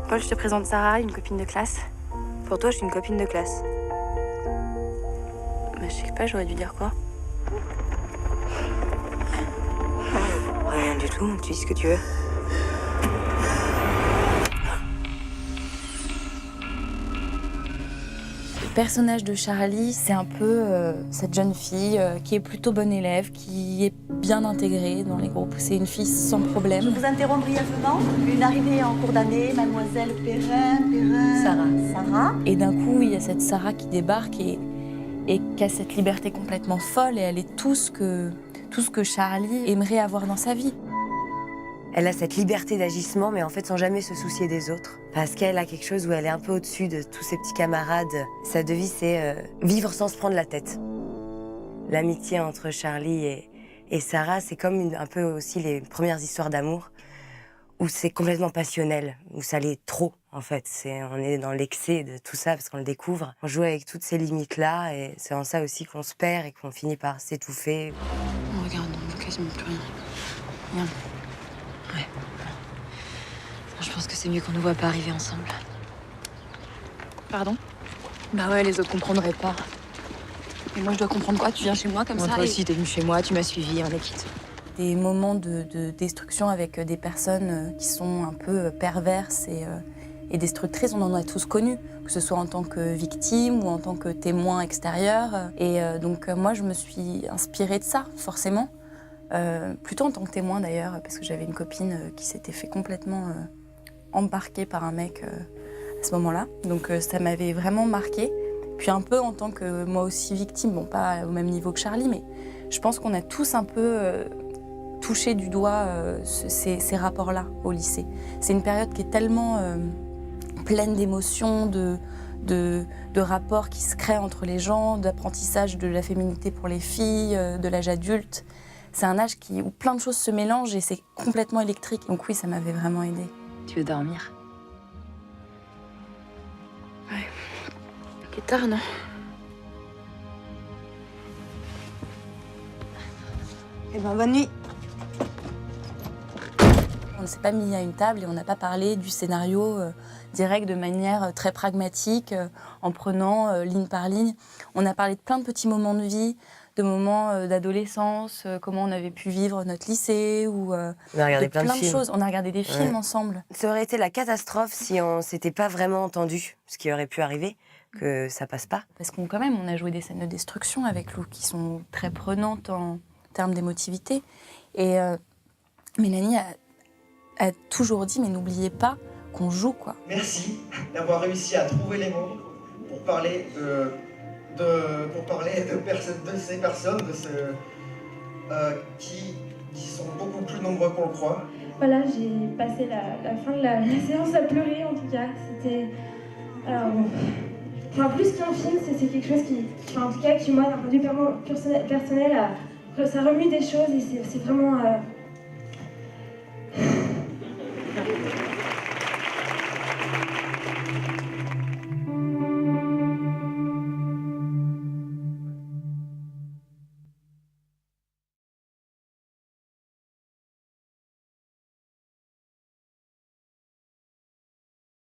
Paul, je te présente Sarah, une copine de classe. Pour toi, je suis une copine de classe. Bah, je sais pas, j'aurais dû dire quoi? Rien du tout, tu dis ce que tu veux. Le personnage de Charlie, c'est un peu cette jeune fille qui est plutôt bonne élève, qui est bien intégrée dans les groupes. C'est une fille sans problème. Je vous interromps brièvement. Une arrivée en cours d'année, mademoiselle Perrin. Sarah. Et d'un coup, il y a cette Sarah qui débarque et qui a cette liberté complètement folle et elle est tout ce que Charlie aimerait avoir dans sa vie. Elle a cette liberté d'agissement, mais en fait sans jamais se soucier des autres. Parce qu'elle a quelque chose où elle est un peu au-dessus de tous ses petits camarades. Sa devise, c'est vivre sans se prendre la tête. L'amitié entre Charlie et Sarah, c'est comme un peu aussi les premières histoires d'amour, où c'est complètement passionnel, où ça l'est trop, en fait. On est dans l'excès de tout ça, parce qu'on le découvre. On joue avec toutes ces limites-là, et c'est en ça aussi qu'on se perd et qu'on finit par s'étouffer. Oh, regarde, on voit quasiment plus rien. Regarde. Ouais. Je pense que c'est mieux qu'on ne voit pas arriver ensemble. Pardon? Bah ouais, les autres comprendraient pas. Et moi, je dois comprendre quoi? Tu viens chez moi comme ça Toi et... aussi, t'es venu chez moi, tu m'as suivi, on est quitte. Des moments de destruction avec des personnes qui sont un peu perverses et destructrices, on en a tous connu, que ce soit en tant que victime ou en tant que témoin extérieur. Et donc moi, je me suis inspirée de ça, forcément. Plutôt en tant que témoin d'ailleurs, parce que j'avais une copine qui s'était fait complètement embarquer par un mec à ce moment-là. Donc ça m'avait vraiment marquée. Puis un peu en tant que moi aussi victime, bon pas au même niveau que Charlie, mais je pense qu'on a tous un peu touché du doigt ces rapports-là au lycée. C'est une période qui est tellement pleine d'émotions, de rapports qui se créent entre les gens, d'apprentissage de la féminité pour les filles, de l'âge adulte. C'est un âge où plein de choses se mélangent et c'est complètement électrique. Donc oui, ça m'avait vraiment aidée. Tu veux dormir? Ouais. Il est tard, non? Eh ben, bonne nuit. On ne s'est pas mis à une table et on n'a pas parlé du scénario direct de manière très pragmatique, en prenant ligne par ligne. On a parlé de plein de petits moments de vie, de moments d'adolescence, comment on avait pu vivre notre lycée, ou On a regardé plein de films. choses. On a regardé des films ensemble. Ça aurait été la catastrophe si on s'était pas vraiment entendu, ce qui aurait pu arriver, que ça passe pas. Parce qu'on quand même, on a joué des scènes de destruction avec Lou qui sont très prenantes en termes d'émotivité. Et Mélanie a toujours dit, mais n'oubliez pas qu'on joue, quoi. Merci d'avoir réussi à trouver les mots pour parler de ces personnes qui sont beaucoup plus nombreux qu'on le croit. Voilà, j'ai passé la fin de la séance à pleurer, en tout cas. C'était... Alors, bon... Enfin, plus qu'un film, c'est quelque chose en tout cas, qui, moi, d'un point de vue personnel, ça remue des choses et c'est vraiment...